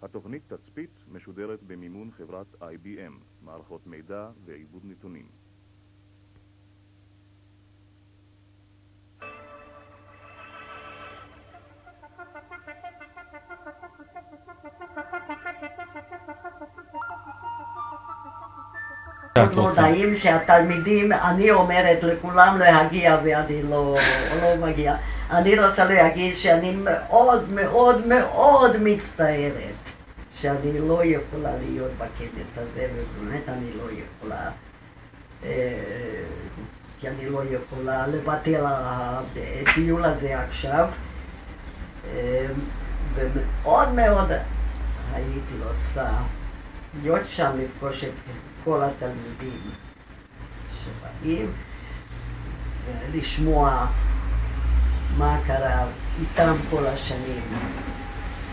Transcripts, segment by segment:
התוכנית תצפית משודרת במימון חברת IBM, מערכות מידע ועיבוד נתונים. מודעים שהתלמידים, אני אומרת לכולם להגיע ואני לא מגיע. אני רוצה להגיד שאני מאוד מאוד מאוד מצטערת שאני לא יכולה להיות בכנס הזה, ובאמת אני לא יכולה, כי אני לא יכולה לוותר על הטיול הזה עכשיו, ומאוד מאוד הייתי רוצה להיות שם, לפגוש את כל התלמידים שבאים ולשמוע מה קרה איתם כל השנים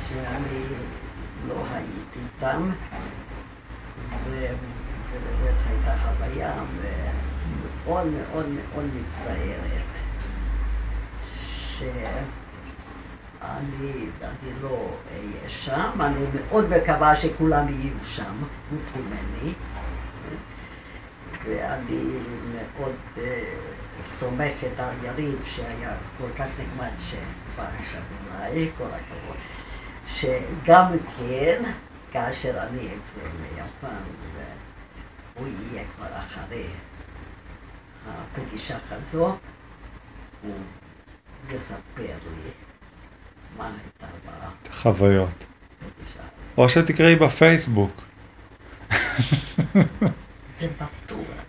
שאני לא הייתי איתם, ובאמת הייתה חוויה מאוד מאוד מאוד מצטערת שאני לא אהיה שם. אני מאוד מקווה שכולם יהיו שם, חוץ ממני, ואני מאוד סומכת על יריב שהיה כל כך נחמד שבא עכשיו אליי, כל הכבוד, שגם כן, כאשר אני אחזור ליפן והוא יהיה כבר אחרי הפגישה כזו, הוא יספר לי מה הייתה חוויות. בפגישה הזאת. או שתקראי בפייסבוק. זה בטוח.